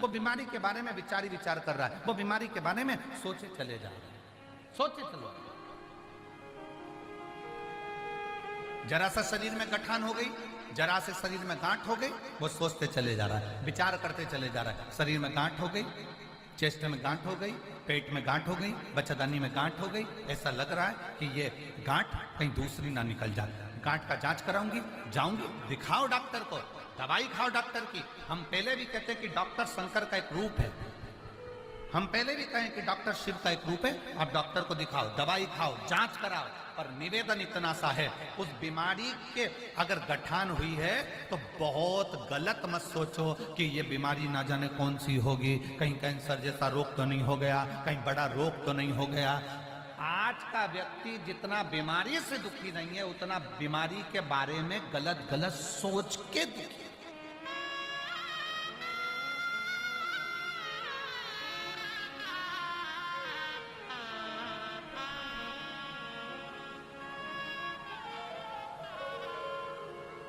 वो बीमारी के बारे में विचार ही विचार कर रहा है, वो बीमारी के बारे में सोचे चले जा रहा है, सोचे चलो। जरा सा शरीर में गठान हो गई, जरा से शरीर में गांठ हो गई, वो सोचते चले जा रहा है, विचार करते चले जा रहा है। शरीर में गांठ हो गई, चेस्ट में गांठ हो गई, पेट में गांठ हो गई, बच्चादानी में गांठ हो गई, ऐसा लग रहा है कि ये गांठ कहीं दूसरी ना निकल जाए। गांठ का जांच कराऊंगी, जाऊंगी, दिखाओ डॉक्टर को, दवाई खाओ डॉक्टर की। हम पहले भी कहते हैं कि डॉक्टर शंकर का एक रूप है, हम पहले भी कहें कि डॉक्टर शिव का एक रूप है। आप डॉक्टर को दिखाओ, दवाई खाओ, जांच कराओ, पर निवेदन इतना सा है, उस बीमारी के अगर गठान हुई है तो बहुत गलत मत सोचो कि ये बीमारी ना जाने कौन सी होगी, कहीं कैंसर जैसा रोग तो नहीं हो गया, कहीं बड़ा रोग तो नहीं हो गया। आज का व्यक्ति जितना बीमारी से दुखी नहीं है, उतना बीमारी के बारे में गलत गलत सोच के दुखी।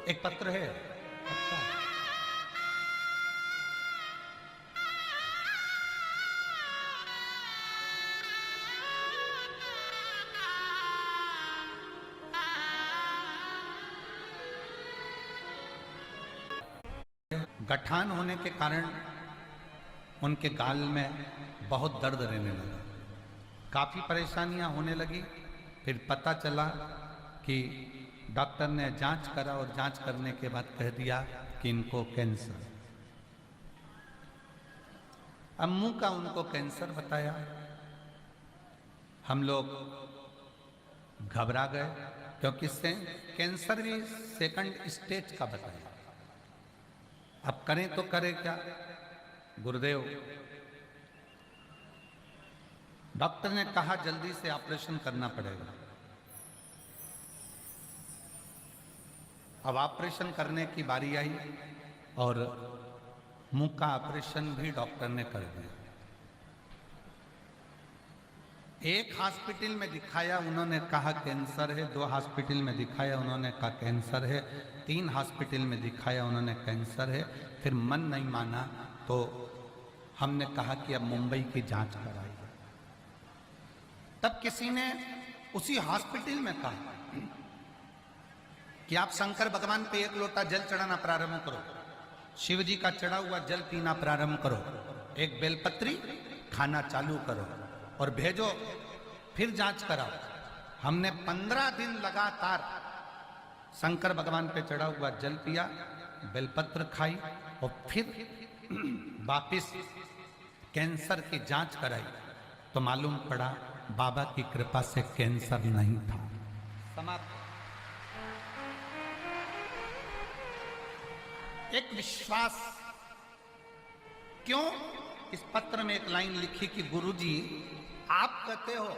एक पत्र है, अच्छा गठान होने के कारण उनके गाल में बहुत दर्द रहने लगा, काफी परेशानियां होने लगी। फिर पता चला कि डॉक्टर ने जांच करा और जांच करने के बाद कह दिया कि इनको कैंसर। अब मुंह का उनको कैंसर बताया। हम लोग घबरा गए, क्योंकि कैंसर भी सेकंड स्टेज का बताया। अब करें तो करें क्या? गुरुदेव, डॉक्टर ने कहा जल्दी से ऑपरेशन करना पड़ेगा। अब ऑपरेशन करने की बारी आई और मुंह का ऑपरेशन भी डॉक्टर ने कर दिया। एक हॉस्पिटल में दिखाया, उन्होंने कहा कैंसर है। 2 हॉस्पिटल में दिखाया, उन्होंने कहा कैंसर है। 3 हॉस्पिटल में दिखाया, उन्होंने कैंसर है। फिर मन नहीं माना तो हमने कहा कि अब मुंबई की जांच कराई। तब किसी ने उसी हॉस्पिटल में कहा कि आप शंकर भगवान पे 1 लोटा जल चढ़ाना प्रारंभ करो, शिव जी का चढ़ा हुआ जल पीना प्रारंभ करो, 1 बेलपत्री खाना चालू करो और भेजो, फिर जांच कराओ। हमने 15 दिन लगातार शंकर भगवान पे चढ़ा हुआ जल पिया, बेलपत्र खाई और फिर वापिस कैंसर की जांच कराई तो मालूम पड़ा बाबा की कृपा से कैंसर नहीं था। समाप्त। एक विश्वास। क्यों? इस पत्र में एक लाइन लिखी कि गुरुजी, आप कहते हो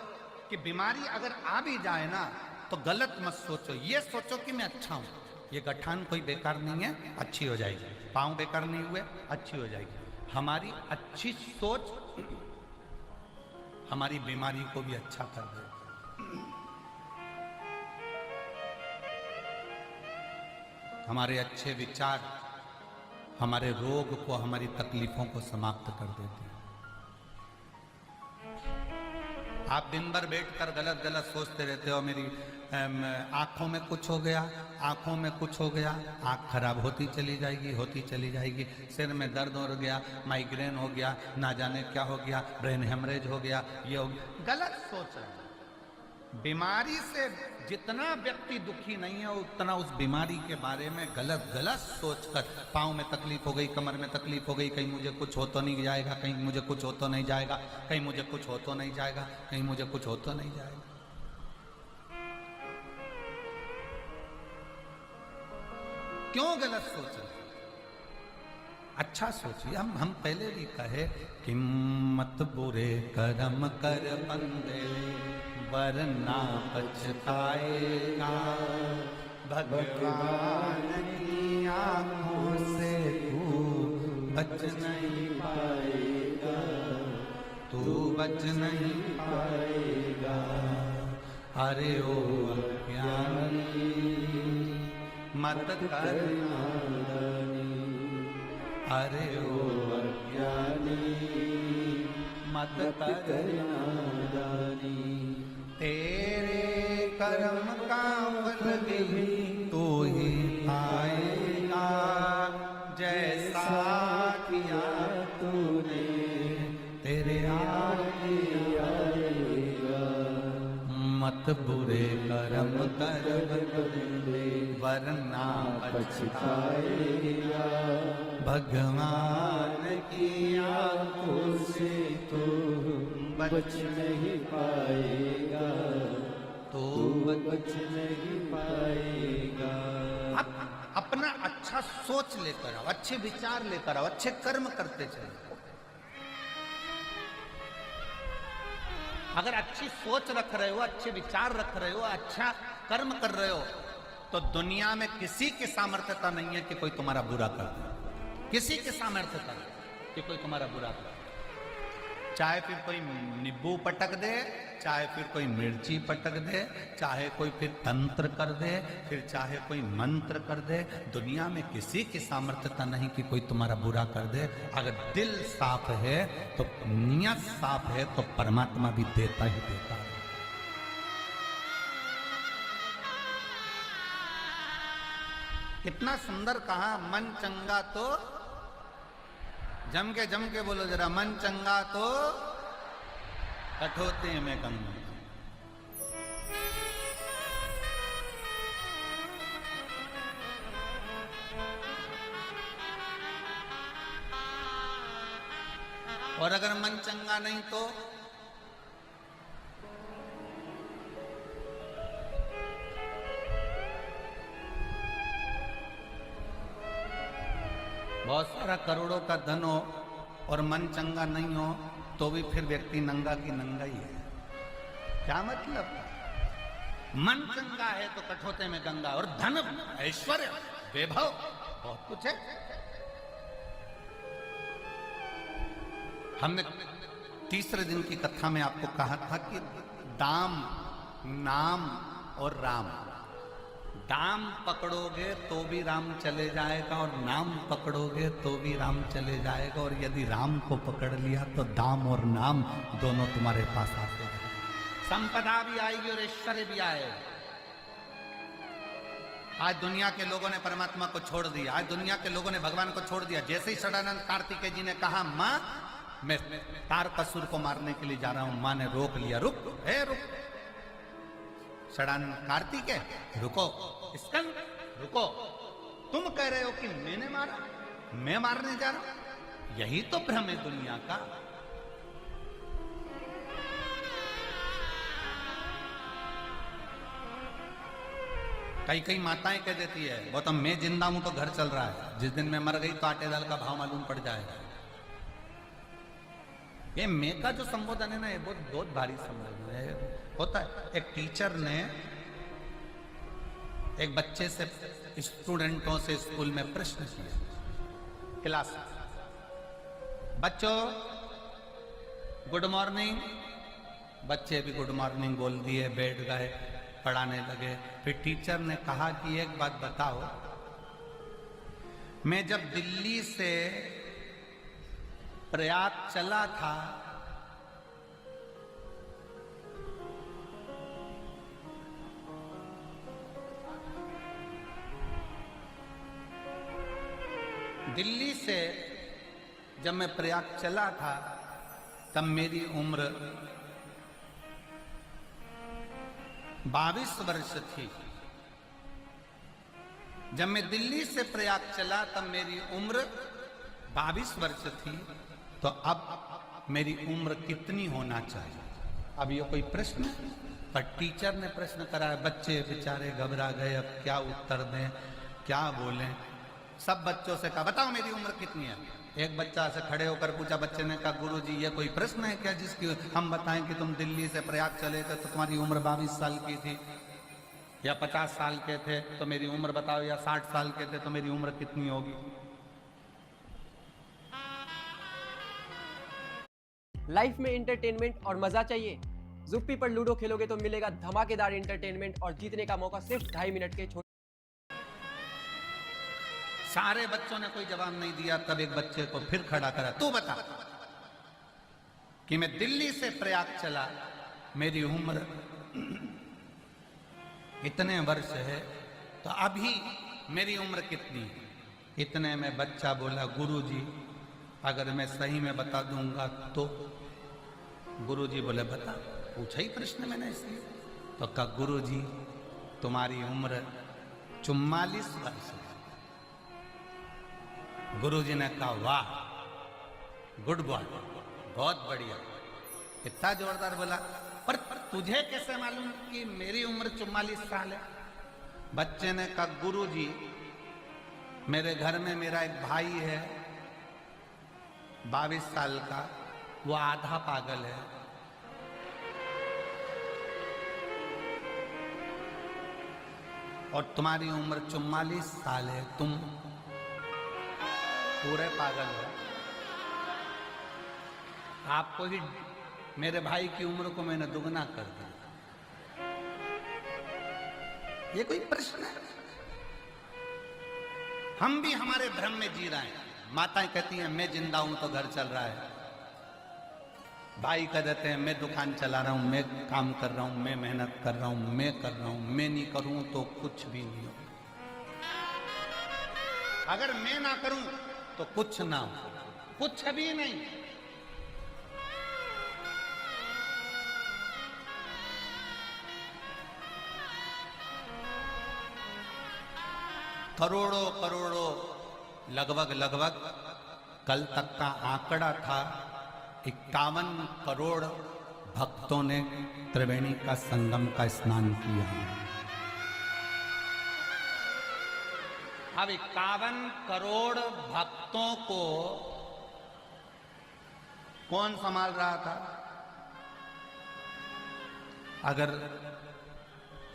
कि बीमारी अगर आ भी जाए ना तो गलत मत सोचो, ये सोचो कि मैं अच्छा हूं, ये गठान कोई बेकार नहीं है, अच्छी हो जाएगी। पांव बेकार नहीं हुए, अच्छी हो जाएगी। हमारी अच्छी सोच हमारी बीमारी को भी अच्छा कर देगी। हमारे अच्छे विचार हमारे रोग को, हमारी तकलीफों को समाप्त कर देते हैं। आप दिन भर बैठकर गलत गलत सोचते रहते हो, मेरी आंखों में कुछ हो गया, आंखों में कुछ हो गया, आंख खराब होती चली जाएगी, होती चली जाएगी। सिर में दर्द हो गया, माइग्रेन हो गया, ना जाने क्या हो गया, ब्रेन हेमरेज हो गया, ये हो गया। गलत सोच रहे हैं। बीमारी से जितना व्यक्ति दुखी नहीं है, उतना उस बीमारी के बारे में गलत गलत सोचकर, पाँव में तकलीफ हो गई, कमर में तकलीफ हो गई, कहीं मुझे कुछ हो तो नहीं जाएगा, कहीं मुझे कुछ हो तो नहीं जाएगा, कहीं मुझे कुछ हो तो नहीं जाएगा, कहीं मुझे कुछ हो तो नहीं जाएगा। क्यों गलत सोच रहे? अच्छा सोचिए। हम पहले भी कहे कि मत बुरे कर्म कर बंदे वरना पछताएगा, भगवान की आंखों से तू बच नहीं पाएगा, तू बच नहीं पाएगा। अरे ओ अज्ञानी मत करना, अरे ओ अज्ञानी मत करना जानी। तेरे कर्म का फल भी तू ही पाएगा, जैसा किया तूने तेरे आगे आएगा। मत बुरे कर्म कर वरना पछताएगा, भगवान की आंखों से तो बच नहीं पाएगा, तो बच नहीं पाएगा। अपना अच्छा सोच लेकर आओ, अच्छे विचार लेकर आओ, अच्छे कर्म करते चले। अगर अच्छी सोच रख रहे हो, अच्छे विचार रख रहे हो, अच्छा कर्म कर रहे हो, तो दुनिया में किसी की सामर्थ्यता नहीं है कि कोई तुम्हारा बुरा कर दे। किसी की सामर्थ्यता नहीं कि कोई तुम्हारा बुरा कर दे। चाहे फिर कोई नींबू पटक दे, चाहे फिर कोई मिर्ची पटक दे, चाहे कोई फिर तंत्र कर दे, फिर चाहे कोई मंत्र कर दे, दुनिया में किसी की सामर्थ्यता नहीं कि कोई तुम्हारा बुरा कर दे। अगर दिल साफ है तो नियत साफ है तो परमात्मा भी देता ही देता है। कितना सुंदर कहा, मन चंगा तो जम के बोलो जरा, मन चंगा तो कठोते में गंगा। और अगर मन चंगा नहीं तो बहुत सारा करोड़ों का धन हो और मन चंगा नहीं हो तो भी फिर व्यक्ति नंगा की नंगा ही है। क्या मतलब? मन चंगा है तो कठोते में गंगा, और धन ऐश्वर्य वैभव बहुत कुछ है। हमने तीसरे दिन की कथा में आपको कहा था कि दाम, नाम और राम। दाम पकड़ोगे तो भी राम चले जाएगा, और नाम पकड़ोगे तो भी राम चले जाएगा, और यदि राम को पकड़ लिया तो दाम और नाम दोनों तुम्हारे पास आते हैं। संपदा भी आएगी और ऐश्वर्य भी आएगा। आज दुनिया के लोगों ने परमात्मा को छोड़ दिया, आज दुनिया के लोगों ने भगवान को छोड़ दिया। जैसे ही षडानंद कार्तिकेय जी ने कहा माँ मैं तारकासुर को मारने के लिए जा रहा हूं, माँ ने रोक लिया, रुक रुक। षडानंद कार्तिकेय रुको, स्कंद रुको, तुम कह रहे हो कि मैंने मारा, मैं मारने जा रहा हूं? यही तो भ्रम है दुनिया का। कई माताएं कह देती है वो तो मैं जिंदा हूं तो घर चल रहा है, जिस दिन मैं मर गई तो आटे दाल का भाव मालूम पड़ जाएगा। ये मैं का जो संबोधन है ना, ये बहुत भारी संबोधन है। होता है, एक टीचर ने एक बच्चे से, स्टूडेंटों से स्कूल में प्रश्न किया क्लास, बच्चों गुड मॉर्निंग। बच्चे भी गुड मॉर्निंग बोल दिए, बैठ गए, पढ़ाने लगे। फिर टीचर ने कहा कि एक बात बताओ, मैं जब दिल्ली से प्रयाग चला था दिल्ली से जब मैं प्रयाग चला था तब मेरी उम्र 22 वर्ष थी। जब मैं दिल्ली से प्रयाग चला तब मेरी उम्र 22 वर्ष थी, तो अब मेरी उम्र कितनी होना चाहिए? अब ये कोई प्रश्न? पर टीचर ने प्रश्न करा, बच्चे बेचारे घबरा गए, अब क्या उत्तर दें, क्या बोलें। सब बच्चों से कहा बताओ मेरी उम्र कितनी है। एक बच्चा से खड़े होकर पूछा, बच्चे ने कहा गुरुजी ये कोई प्रश्न है क्या जिसकी हम बताएं कि तुम दिल्ली से प्रयाग चले थे तो तुम्हारी उम्र 22 साल की थी, या 50 साल के थे तो मेरी उम्र बताओ, या 60 साल के थे तो मेरी उम्र कितनी होगी? लाइफ में एंटरटेनमेंट और मजा चाहिए? ज़ुप्पी पर लूडो खेलोगे तो मिलेगा धमाकेदार एंटरटेनमेंट और जीतने का मौका सिर्फ 2.5 मिनट के छोटे। सारे बच्चों ने कोई जवाब नहीं दिया, तब एक बच्चे को फिर खड़ा करा, तू बता कि मैं दिल्ली से प्रयाग चला, मेरी उम्र इतने वर्ष है, तो अभी मेरी उम्र कितनी है? इतने में बच्चा बोला, गुरुजी अगर मैं सही में बता दूंगा तो? गुरुजी बोले बता। पूछा ही प्रश्न मैंने इसलिए। तो कहा गुरुजी तुम्हारी उम्र 44 वर्ष है। गुरुजी ने कहा वाह, गुड बॉय, बहुत बढ़िया। इतना जोरदार बोला, पर तुझे कैसे मालूम कि मेरी उम्र 44 साल है? बच्चे ने कहा गुरुजी मेरे घर में मेरा एक भाई है 22 साल का, वो आधा पागल है। और तुम्हारी उम्र 44 साल है, तुम पूरे पागल हो। आपको ही, मेरे भाई की उम्र को मैंने दुगना कर दिया। ये कोई प्रश्न है? हम भी हमारे भ्रम में जी रहे हैं। माताएं कहती हैं मैं जिंदा हूं तो घर चल रहा है, भाई कह देते हैं मैं दुकान चला रहा हूं, मैं काम कर रहा हूं, मैं मेहनत कर रहा हूं, मैं कर रहा हूं, मैं नहीं करूं तो कुछ भी नहीं हो। अगर मैं ना करूं तो कुछ ना हो, कुछ भी नहीं। करोड़ों करोड़ों लगभग कल तक का आंकड़ा था 51 करोड़ भक्तों ने त्रिवेणी का संगम का स्नान किया। अब 51 करोड़ भक्तों को कौन संभाल रहा था? अगर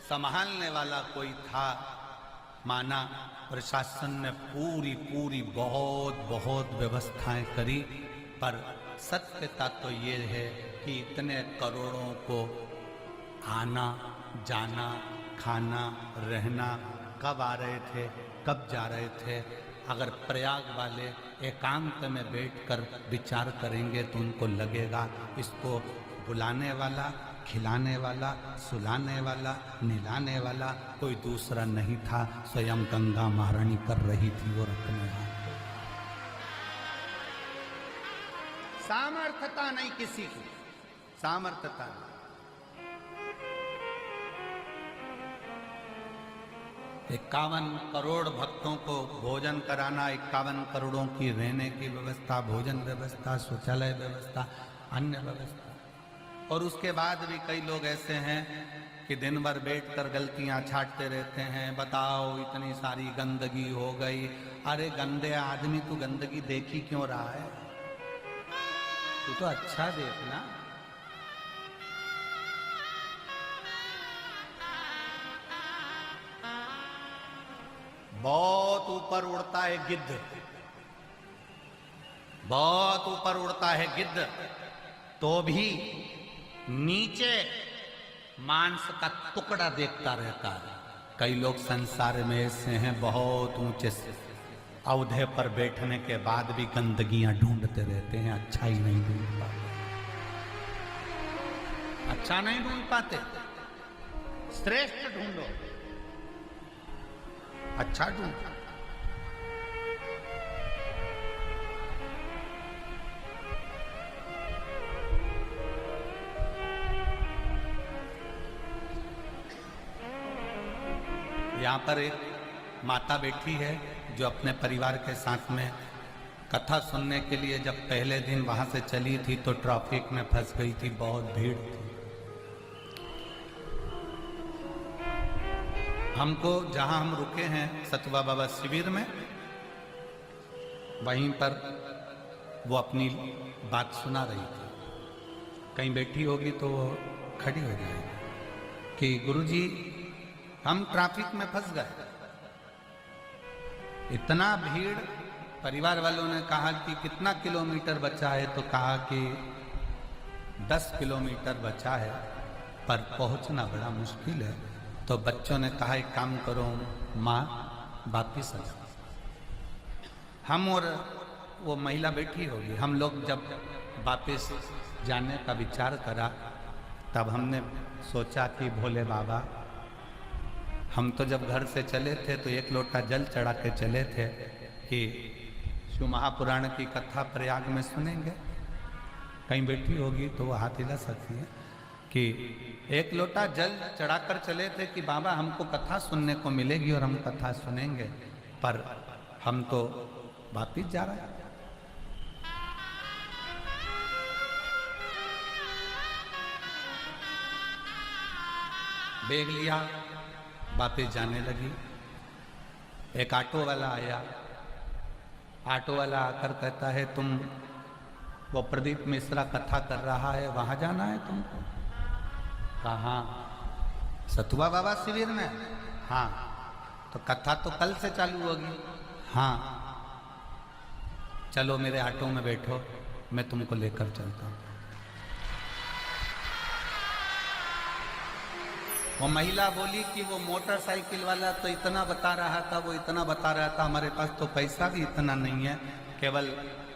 संभालने वाला कोई था, माना प्रशासन ने पूरी बहुत व्यवस्थाएं करी, पर सत्यता तो ये है कि इतने करोड़ों को आना जाना खाना रहना, कब आ रहे थे कब जा रहे थे। अगर प्रयाग वाले एकांत में बैठकर विचार करेंगे तो उनको लगेगा इसको बुलाने वाला, खिलाने वाला, सुलाने वाला, निलाने वाला कोई दूसरा नहीं था, स्वयं गंगा महारानी कर रही थी वो रखने वाला। सामर्थ्यता नहीं किसी की, सामर्थ्यता नहीं। 51 करोड़ भक्तों को भोजन कराना, 51 करोड़ों की रहने की व्यवस्था, भोजन व्यवस्था, शौचालय व्यवस्था, अन्य व्यवस्था। और उसके बाद भी कई लोग ऐसे हैं कि दिन भर बैठकर गलतियां छांटते रहते हैं। बताओ इतनी सारी गंदगी हो गई। अरे गंदे आदमी, तू गंदगी देखी क्यों रहा है? तू तो अच्छा देखना। बहुत ऊपर उड़ता है गिद्ध, बहुत ऊपर उड़ता है गिद्ध, तो भी नीचे मांस का टुकड़ा देखता रहता है। कई लोग संसार में ऐसे हैं, बहुत ऊंचे से औहदे पर बैठने के बाद भी गंदगियां ढूंढते रहते हैं, अच्छा ही नहीं ढूंढ पाते, अच्छा नहीं ढूंढ पाते। श्रेष्ठ ढूंढो, अच्छा ढूंढो। यहाँ पर एक माता बैठी है जो अपने परिवार के साथ में कथा सुनने के लिए जब पहले दिन वहां से चली थी तो ट्रैफिक में फंस गई थी, बहुत भीड़ थी। हमको जहां हम रुके हैं सतवा बाबा शिविर में, वहीं पर वो अपनी बात सुना रही थी। कहीं बैठी होगी तो वो खड़ी हो जाएगी कि गुरुजी हम ट्रैफिक में फंस गए, इतना भीड़। परिवार वालों ने कहा कि कितना किलोमीटर बचा है, तो कहा कि 10 किलोमीटर बचा है, पर पहुंचना बड़ा मुश्किल है। तो बच्चों ने कहा एक काम करो माँ, वापिस आ जाओ। हम और वो महिला बैठी होगी, हम लोग जब वापस जाने का विचार करा, तब हमने सोचा कि भोले बाबा, हम तो जब घर से चले थे तो 1 लोटा जल चढ़ा के चले थे कि शिव महापुराण की कथा प्रयाग में सुनेंगे। कहीं बैठी होगी तो वो हाथ हिला सकती है कि 1 लोटा जल चढ़ाकर चले थे कि बाबा हमको कथा सुनने को मिलेगी और हम कथा सुनेंगे, पर हम तो वापिस जा रहे हैं। बैग लिया, वापिस जाने लगी। एक ऑटो वाला आया, ऑटो वाला आकर कहता है तुम वो प्रदीप मिश्रा कथा कर रहा है, वहां जाना है तुमको? कहाँ? सतुआ बाबा शिविर में। हाँ, तो कथा तो कल से चालू होगी। हाँ, चलो मेरे ऑटो में बैठो, मैं तुमको लेकर चलता हूँ। वो महिला बोली कि वो मोटरसाइकिल वाला तो इतना बता रहा था, वो इतना बता रहा था, हमारे पास तो पैसा भी इतना नहीं है, केवल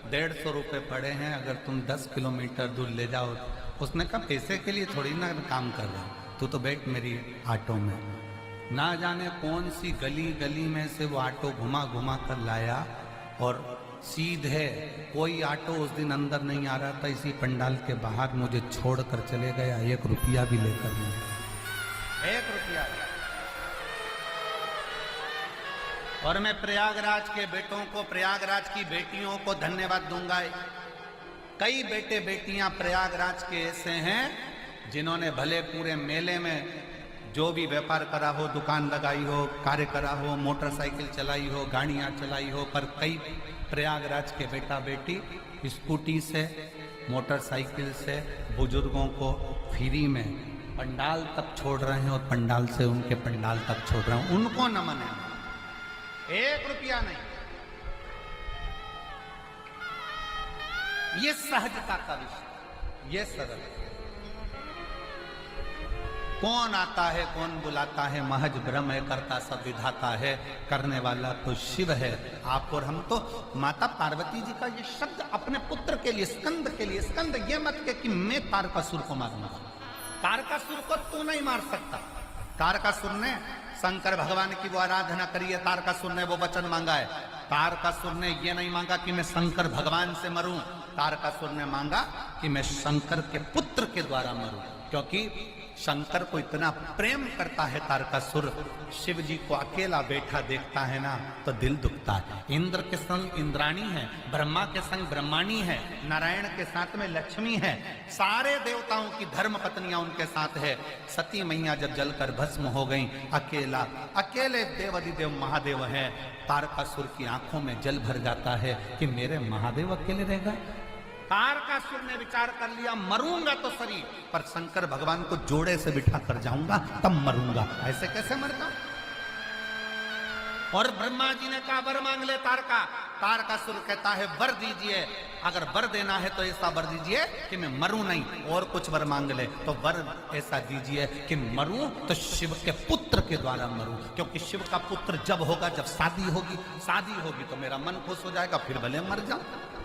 150 रुपये पड़े हैं, अगर तुम 10 किलोमीटर दूर ले जाओ। उसने कहा पैसे के लिए थोड़ी ना काम कर रहा, तू तो बैठ मेरी ऑटो में। ना जाने कौन सी गली गली में से वो ऑटो घुमा घुमा कर लाया और सीधे कोई ऑटो उस दिन अंदर नहीं आ रहा था, इसी पंडाल के बाहर मुझे छोड़कर चले गया। 1 रुपया भी लेकर नहीं, 1 रुपया। और मैं प्रयागराज के बेटों को, प्रयागराज की बेटियों को धन्यवाद दूंगा। कई बेटे बेटियां प्रयागराज के ऐसे हैं जिन्होंने भले पूरे मेले में जो भी व्यापार करा हो, दुकान लगाई हो, कार्य करा हो, मोटरसाइकिल चलाई हो, गाड़ियां चलाई हो, पर कई प्रयागराज के बेटा बेटी स्कूटी से, मोटरसाइकिल से बुजुर्गों को फ्री में पंडाल तक छोड़ रहे हैं और पंडाल से उनके पंडाल तक छोड़ रहे हैं। उनको नमन है, 1 रुपया नहीं। ये सहजता का विषय, ये सरल। कौन आता है कौन बुलाता है, महज ब्रह्म है, करता सब विधाता है, करने वाला तो शिव है। आप और हम तो माता पार्वती जी का ये शब्द अपने पुत्र के लिए, स्कंद के लिए, स्कंद ये मत के कि मैं तारकासुर को मारूंगा। तारकासुर को तू नहीं मार सकता। तारकासुर ने शंकर भगवान की वो आराधना करी है, तारकासुर ने वो वचन मांगा है। तारकासुर ने ये नहीं मांगा कि मैं शंकर भगवान से मरूं, तारकासुर ने मांगा कि मैं शंकर के पुत्र के द्वारा मरूं, क्योंकि शंकर को इतना प्रेम करता है तारकासुर। शिव जी को अकेला बैठा देखता है ना तो दिल दुखता है। इंद्र के संग इंद्राणी है, ब्रह्मा के संग ब्रह्माणी है, नारायण के साथ में लक्ष्मी है, सारे देवताओं की धर्म पत्नियां उनके साथ है। सती मैया जब जलकर भस्म हो गई, अकेला, अकेले देवाधिदेव महादेव है। तारकासुर की आंखों में जल भर जाता है कि मेरे महादेव अकेले रहेगा। तारकासुर ने विचार कर लिया, मरूंगा तो शरीर, पर शंकर भगवान को जोड़े से बिठा कर जाऊंगा तब मरूंगा, ऐसे कैसे मरता। और ब्रह्मा जी ने कहा वर मांग ले तारका। तारकासुर कहता है वर दीजिए, अगर वर देना है तो ऐसा वर दीजिए कि मैं मरूं नहीं, और कुछ वर मांग ले तो वर ऐसा दीजिए कि मरूं तो शिव के पुत्र के द्वारा मरूं, क्योंकि शिव का पुत्र जब होगा, जब शादी होगी तो मेरा मन खुश हो जाएगा, फिर भले मर जाऊं।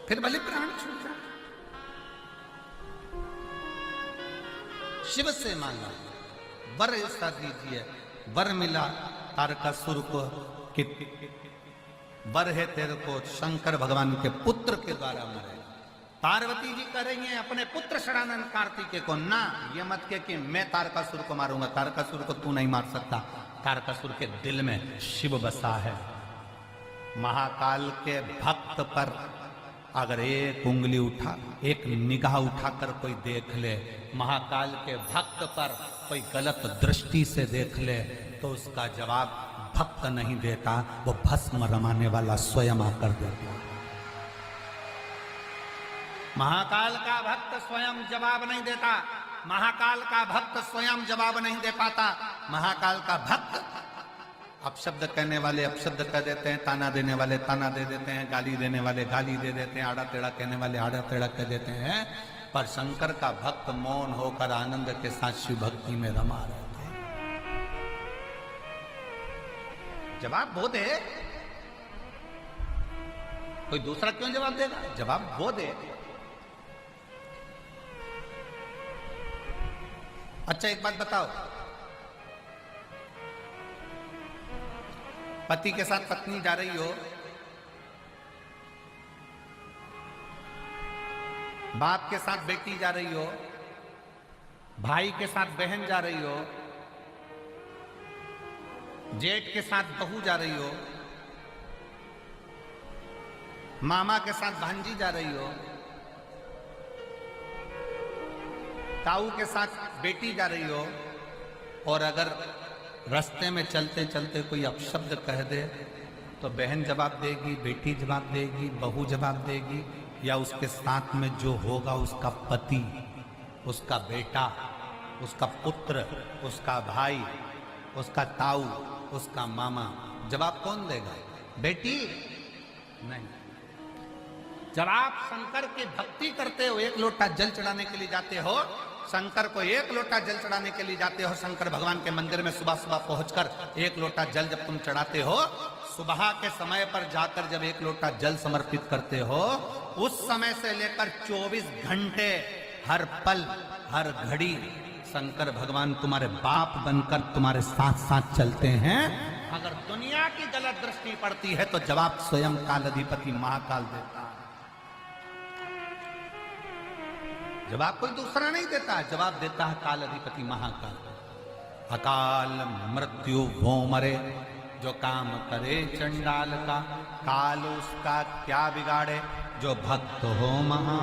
फिर भले प्राण छूट जाए। शिव से मांगा वर ऐसा दीजिए, वर मिला तारकासुर को कि वर है तेरे को शंकर भगवान के पुत्र के द्वारा मरे। पार्वती जी कह रही हैं अपने पुत्र षडानंद कार्तिकेय को, ना ये मत के कि मैं तारकासुर को मारूंगा, तारकासुर को तू नहीं मार सकता। तारकासुर के दिल में शिव बसा है। महाकाल के भक्त पर अगर एक उंगली उठा, एक निगाह उठाकर कोई देख ले, महाकाल के भक्त पर कोई गलत दृष्टि से देख ले, तो उसका जवाब भक्त नहीं देता, वो भस्म रमाने वाला स्वयं आकर देता। महाकाल का भक्त स्वयं जवाब नहीं देता, महाकाल का भक्त स्वयं जवाब नहीं दे पाता। महाकाल का भक्त अपशब्द कहने वाले अपशब्द कह देते हैं, ताना देने वाले ताना दे देते हैं, गाली देने वाले गाली दे देते हैं, आड़ा टेढ़ा कहने वाले आड़ा टेढ़ा कह देते हैं, पर शंकर का भक्त मौन होकर आनंद के साथ शिव भक्ति में रमा रहता है। जवाब वो दे, कोई दूसरा क्यों जवाब देगा? जवाब वो दे। अच्छा एक बात बताओ, पति के साथ पत्नी जा रही हो, बाप के साथ बेटी जा रही हो, भाई के साथ बहन जा रही हो, जेठ के साथ बहू जा रही हो, मामा के साथ भांजी जा रही हो, ताऊ के साथ बेटी जा रही हो, और अगर रास्ते में चलते चलते कोई अपशब्द कह दे तो बहन जवाब देगी, बेटी जवाब देगी, बहू जवाब देगी, या उसके साथ में जो होगा उसका पति, उसका बेटा, उसका पुत्र, उसका भाई, उसका ताऊ, उसका मामा, जवाब कौन देगा? बेटी नहीं। जब आप शंकर की भक्ति करते हो, एक लोटा जल चढ़ाने के लिए जाते हो, शंकर को एक लोटा जल चढ़ाने के लिए जाते हो, शंकर भगवान के मंदिर में सुबह सुबह पहुंचकर एक लोटा जल जब तुम चढ़ाते हो, सुबह के समय पर जाकर जब एक लोटा जल समर्पित करते हो, उस समय से लेकर 24 घंटे हर पल हर घड़ी शंकर भगवान तुम्हारे बाप बनकर तुम्हारे साथ साथ चलते हैं। अगर दुनिया की गलत दृष्टि पड़ती है तो जवाब स्वयं काल अधिपति महाकाल देता है। जवाब कोई दूसरा नहीं देता, जवाब देता है काल अधिपति महाकाल। अकाल मृत्यु वो मरे जो काम करे चंडाल का, काल उसका क्या बिगाड़े जो भक्त हो महा।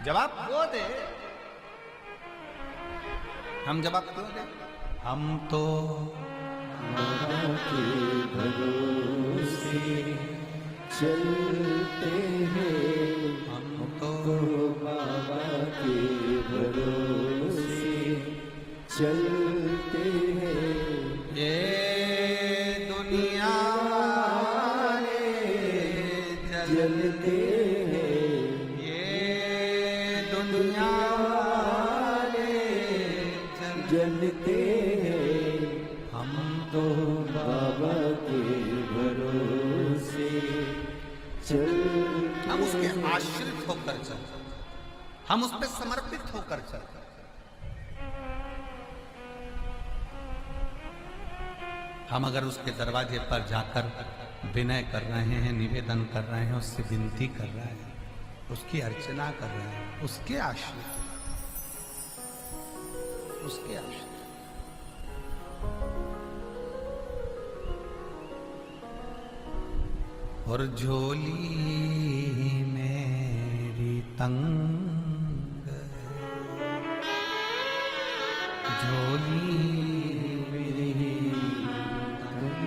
जवाब वो दे, हम जवाब क्यों दे? हम तो भरोसे चलते हैं, हम तो बाबा के भरोसे चलते हैं। ये दुनिया जलते हैं, ये दुनिया जलते हैं, हम तो बाबा के भरोसे हम उसके आश्रित होकर चलते, हम उस पर समर्पित होकर चलते। हम अगर उसके दरवाजे पर जाकर विनय कर रहे हैं, निवेदन कर रहे हैं, उससे विनती कर रहे हैं, उसकी अर्चना कर रहे हैं, उसके आश्रित, उसके आश्रित। और झोली मेरी तंग, झोली मेरी तंग,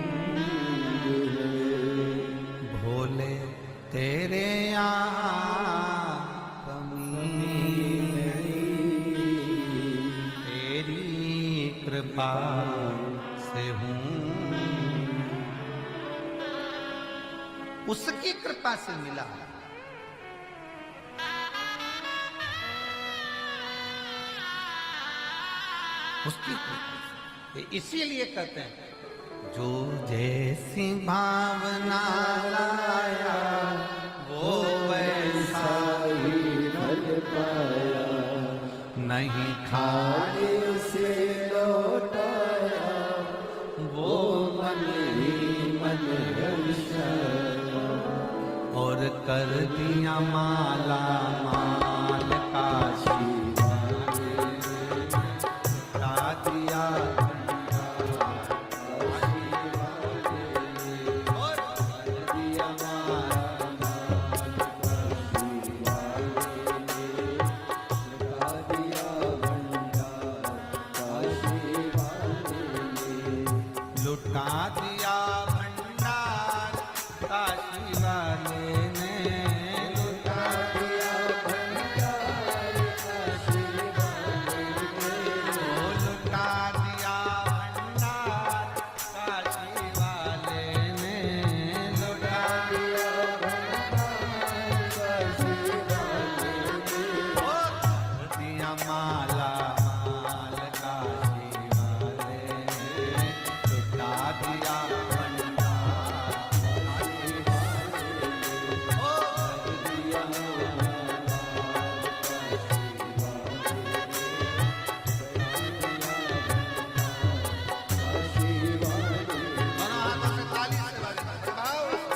भोले तेरे यहाँ कमी नहीं, तेरी कृपा से हूँ, उसकी कृपा से मिला। उसकी कृपा, इसीलिए कहते हैं जो जैसी भावना लाया वो वैसा ही फल पाया, नहीं खाने से लौटाया वो मन ही मन और कर दिया माला माल काशी दिया लुटा दिया भंडार काशी वाले ने, लुटा दिया भंडार दोनों हाथों से ताली से बजाना, भाव से।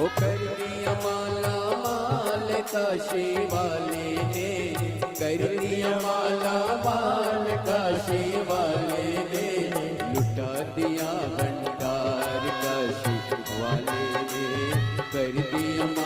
ओ कर दिया माला माल का काशी वाले ने कर दिया माला माल, काशी वाले ने लुटा दिया भंडार, काशी वाले ने कर दिया